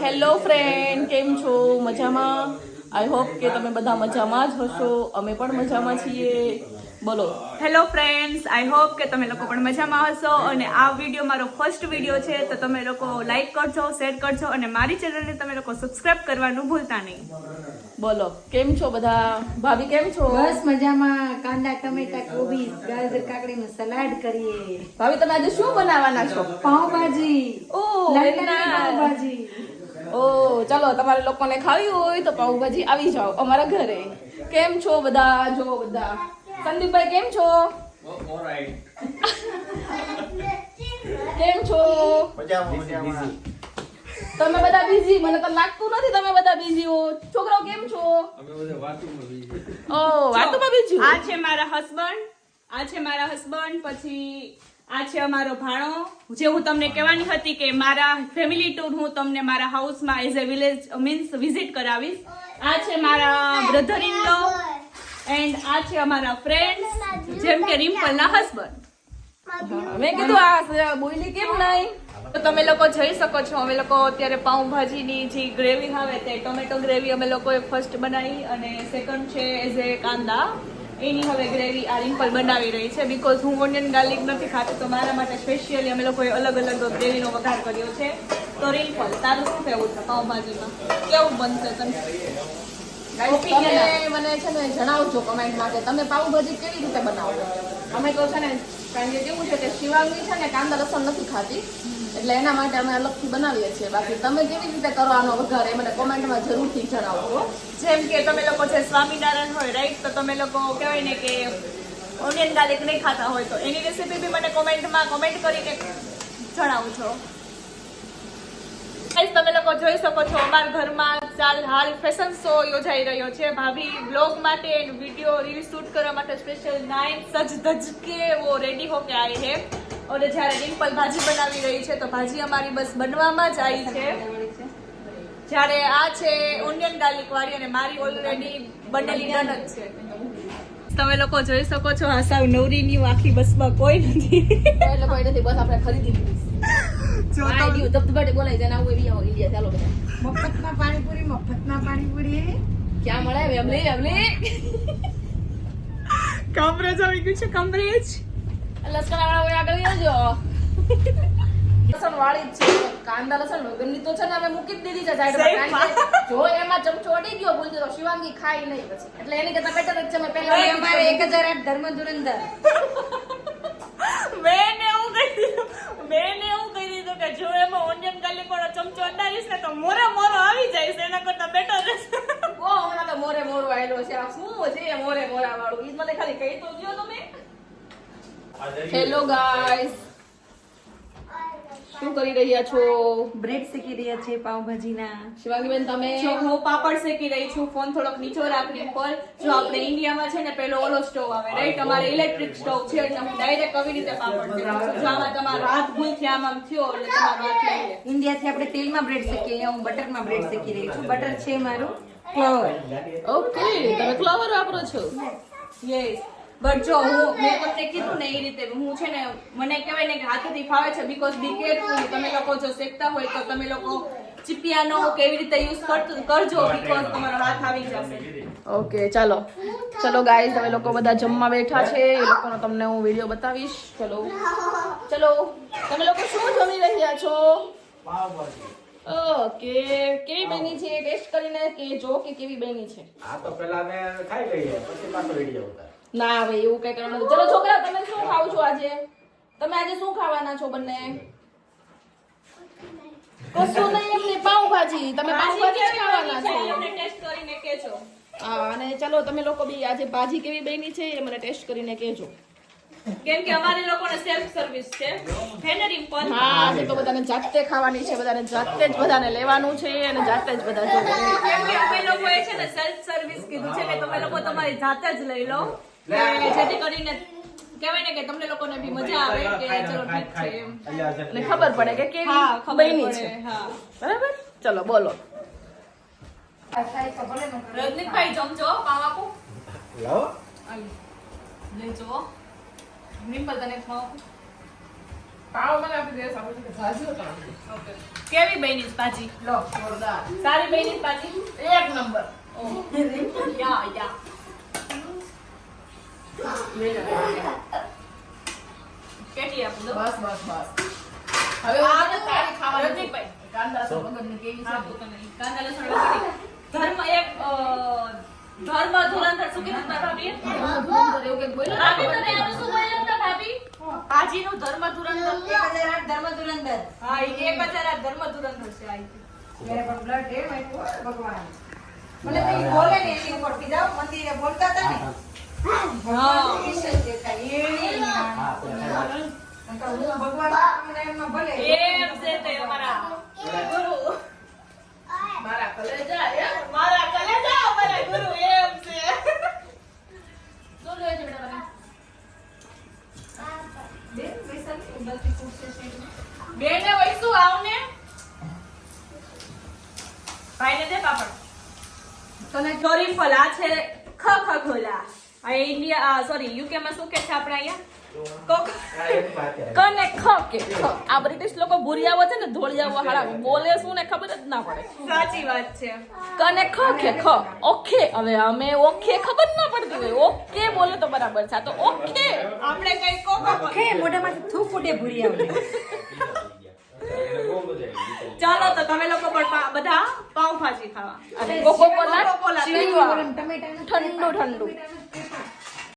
Hello friend, કેમ છો? મજામાં? આઈ હોપ કે તમે બધા મજામાં જ હશો. અમે પણ મજામાં છીએ. બોલો. હેલો ફ્રેન્ડ્સ, આઈ હોપ કે તમે લોકો પણ મજામાં હશો. અને આ વિડીયો મારો ફર્સ્ટ વિડીયો છે, તો તમે લોકો લાઈક કરજો, શેર કરજો અને મારી ચેનલને તમે લોકો સબસ્ક્રાઇબ કરવાનું ભૂલતા નહીં. બોલો, કેમ છો બધા? ભાભી કેમ છો? બસ મજામાં. કાંદા, ટમેટા, કોબી, ગાજર, કાકડીનું સલાડ કરીએ. ભાભી, તમે આજે શું બનાવવાના છો? પાવભાજી. ઓહ, લંડનની પાવભાજી. ઓહ, ચાલો, તમારે લોકોને ખાવી હોય તો પાવભાજી આવી જાઓ અમારા ઘરે. કેમ છો બધા? જો બધા. સંદીપભાઈ કેમ છો? કેમ છો? તમે બધા બિઝી? મને તો લાગતું નથી તમે બધા બિઝી હો. છોકરાઓ કેમ છો? ઓહ, વાતોમાં બિઝી. આ છે મારા હસબન્ડ, પછી આ છે અમારો ભાણો. જે હું તમને કહેવાની હતી કે મારા ફેમિલી ટૂર હું તમને મારા હાઉસમાં as a village means visit કરાવીશ. આ છે મારા બ્રધર ઇન લો એન્ડ આ છે અમારા ફ્રેન્ડ્સ, જેમ કે રિમ્પલના હસબન્ડ. મેં કીધું આ બોયલી કેમ નહીં? તો તમે લોકો જોઈ શકો છો, અમે લોકો અત્યારે પાઉંભાજીની જે ગ્રેવી આવે તે ટોમેટો ગ્રેવી અમે લોકોએ ફર્સ્ટ બનાવી, અને સેકન્ડ છે એઝ એ કાંદા, એની હવે ગ્રેવી આ રિમ્પલ બનાવી રહી છે. બીકોઝ હું ઓનિયન ગાર્લિક નથી ખાતી, તો મારા માટે સ્પેશિયલી અમે લોકોએ અલગ અલગ ગ્રેવીનો વઘાર કર્યો છે. તો રિમ્પલ, તારું શું કહેવું છે પાઉંભાજીમાં? કેવું બનશે તને? તમે મને છે ને જણાવજો કમેન્ટમાં કે તમે પાઉંભાજી કેવી રીતે બનાવો. અમે તો છે ને, કારણ કે કેવું છે કે શિવાંગી છે ને કાંદા લસણ નથી ખાતી, એટલે એના માટે અમે અલગથી બનાવીએ છીએ. બાકી તમે કેવી રીતે કરો આનો વઘાર એ મને કોમેન્ટમાં જરૂરથી જણાવજો. જેમ કે તમે લોકો જે સ્વામિનારાયણ હોય રાઈટ, તો તમે લોકો કહેવાય ને કે ઓનિયન ગાર્લિક નહીં ખાતા હોય, તો એની રેસીપી બી મને કોમેન્ટ કરીને જણાવજો. ગાઈસ, તમે લોકો જોઈ શકો છો અમારા ઘરમાં હાલ ફેશન શો યોજાઈ રહ્યો છે. ભાભી બ્લોગ માટે વિડીયો રીલ શૂટ કરવા માટે સ્પેશિયલ નાઇટ સજ ધજ કે વો રેડી હોકે આए હે. और જ્યારે રિમ્પલ ભાજી બનાવી રહી છે, તો ભાજી અમારી બસ બનવામાં જ આવી છે. જ્યારે આ છે ઓનિયન ગાર્લિક વાળી, અને મારી ઓલરેડી બનેલી ડન જ છે. તમે લોકો જોઈ શકો છો આ સાવ નવરીની આખી બસમાં કોઈ નથી. એટલે કોઈ નથી, બસ આપણે ખરીદી લીધી. જો આઈડિયો ધબધબાટી બોલાય છે ને, આવું એવી આવો ઇન્ડિયા. ચાલો બધા. મફતમાં પાણીપુરી. ક્યાં મળે? વેમલી. કમરેજ આવી ગયું છે, કમરેજ. લસણ વાળા આગળ આવજો. લસણ વાળી જ છે. કાંદા લસણ વગરની તો છે ને અમે મૂકી જ દીધી છે સાઈડમાં. કારણ કે જો એમાં ચમચો અડી ગયો ભૂલથી તો શિવાંગી ખાઈ નહીં પછી. એટલે એની કરતા બેટર જ છે. મેં પહેલા અમારે 1008 ધર્મ ધુરંધર. મેં એવું કહી દીધું કે જો એમાં ઓનિયન ગાર્લિક વાળો ચમચો અડાડીશ ને તો મોરે મોરો આવી જાય છે, એના કરતા બેટર રહેશે. ઓ હમણાં તો મોરે મોરો આવેલો છે. આ શું છે મોરે મોરા વાળું? ઈ મને ખાલી કહી તો દો તમે. હેલો ગાઈસ, શું કરી રહ્યા છો? બ્રેડ શેકી રહ્યા છે પાવભાજીના. શિવાંગીબેન તમે? જો હું પાપડ શેકી રહી છું. ફોન થોડોક નીચો રાખી પર. જો આપણે ઇન્ડિયામાં છે ને પેલો ઓલો સ્ટોવ આવે રાઈટ, અમારે ઇલેક્ટ્રિક સ્ટોવ છે, એટલે હું ડાયરેક્ટ આવી રીતે પાપડ શેકું છું. જો આમાં તમારો હાથ ભૂલથી આમ થયો એટલે તમારો હાથ લઈ લે. ઇન્ડિયાથી આપણે તેલમાં બ્રેડ શેકીએ, અહીંયા હું બટરમાં બ્રેડ શેકી રહી છું. બટર છે મારું ક્લોવર. ઓકે, તમે ફ્લાવર વાપરો છો? યસ, બટ જો મેં તમને કીધું ને એ રીતે હું છે ને, મને કહેવાય ને કે હાથેથી ફાવે છે. Because be careful. તમે લોકો જો શેકતા હોય તો તમે લોકો ચીપિયાનો કેવી રીતે યુઝ કરજો, બીકોઝ તમારો હાથ આવી જશે. ઓકે, ચાલો ગાઈઝ, તમે લોકો બધા જમવા બેઠા છે. એ લોકોનો તમને હું વિડીયો બતાવીશ. ચલો તમે લોકો શું જમી રહ્યા છો? ઓકે, કેવી બની છે ટેસ્ટ કરીને કહેજો કે કેવી બની છે. આ તો પેલા અમે ખાઈ લઈએ પછી પાછો વિડીયો ઉતાર. ના ભાઈ, એવું કઈ કરવાનું નથી. ચલો છોકરા, તમે શું ખાવ છો આજે? તમે આજે શું ખાવાના છો બંને? કશું નહીં, એમની પાઉંભાજી. તમે પાઉંભાજી જ ખાવાના છો? અમને ટેસ્ટ કરીને કહેજો. હા, અને ચલો તમે લોકો બી આજે ભાજી કેવી બની છે એ મને ટેસ્ટ કરીને કહેજો. કેમ કે અમારે લોકોને સેલ્ફ સર્વિસ છે. હે ને રિમ્પલ? હા, આજે તો બધાને જાતે ખાવાની છે, બધાને જાતે જ બધાને લેવાનું છે અને જાતે જ બધા જોવે. કેમ કે અમે લોકોએ છે ને સેલ્ફ સર્વિસ કીધું છે કે તમે લોકો તમારી જાતે જ લઈ લો, જેથી કરીને કહેવાય ને કે તમને લોકોને બી મજા આવે કે ચલો ઠીક છે એમ. અને ખબર પડે કે કેવી હા, ખબર બની પડે. છે. હા. બરાબર, ચલો બોલો. રજનીકભાઈ જમજો, પાવ આપું. લાવો. લેજો. રિમ્પલ તને ખાવ. પાવ મને આપી દે સામે કે ભાજી હતા ઓકે કેવી બની ભાજી લો જોરદાર સારી બની ભાજી એક નંબર યા યા કેટલી આપું દો બસ હવે આ આ તારી ખાવાની રજનીભાઈ. કાંદા લસણ વગરની કેવી છે આપું તને કાંદા લસણ વગેરે ધર્મ એક ધર્મ ધુરંધર શું કીધું તારા ભાભીએ એવું કંઈક બોલ્યો ભાભી તમે આનું શું બોલ્યા હતા ભાભી ભાજીનું ધર્મ ધુરંધર 1008 ધર્મ ધુરંધર હા એ 1008 ધર્મ ધુરંધર છે આ ત્યારે પણ બ્લડ એ માયકો ભગવાન મને તો ઈ બોલે ને એની ઉપર થી જાઓ મંદિરે બોલતા હતા ને હા વિશેષ દેખાય એની હા, આપણે હું ભગવાન નામમાં ભલે એમ છે તે અમારા ગુરુ મારા કલેજા યાર મારા કલેજા અમારા ગુરુ એમ છે શું જોઈએ છે બેટા તને બેન બેસન ઉબલતી કુરશે છે બેને વૈસુ આવને ભાઈને દે પાપડ તને સોરી ફલ આ છે ખ ખોલા આ ઇન્ડિયા સોરી યુકે માં શું કે છે આપણે અહીંયા કોક આ એક વાત છે. કને ખ કે ખ આ બ્રિટિશ લોકો ભૂરિયાઓ છે ને ધોળિયાઓ હાડા બોલે શું ને ખબર જ ના પડે સાચી વાત છે કને ખ કે ખ ઓકે હવે અમે ઓકે ખબર ના પડતી હોય ઓકે બોલે તો બરાબર છે આ તો ઓકે આપણે કઈ કોકો ખે મોઢામાંથી થૂ ફૂટે ભૂરી આવે એને બહુ મજા આવી. ચાલો તો તમે લોકો પણ બધા પાવભાજી ખાવા અને કોકો કોલા ટમેટાનું ઠંડુ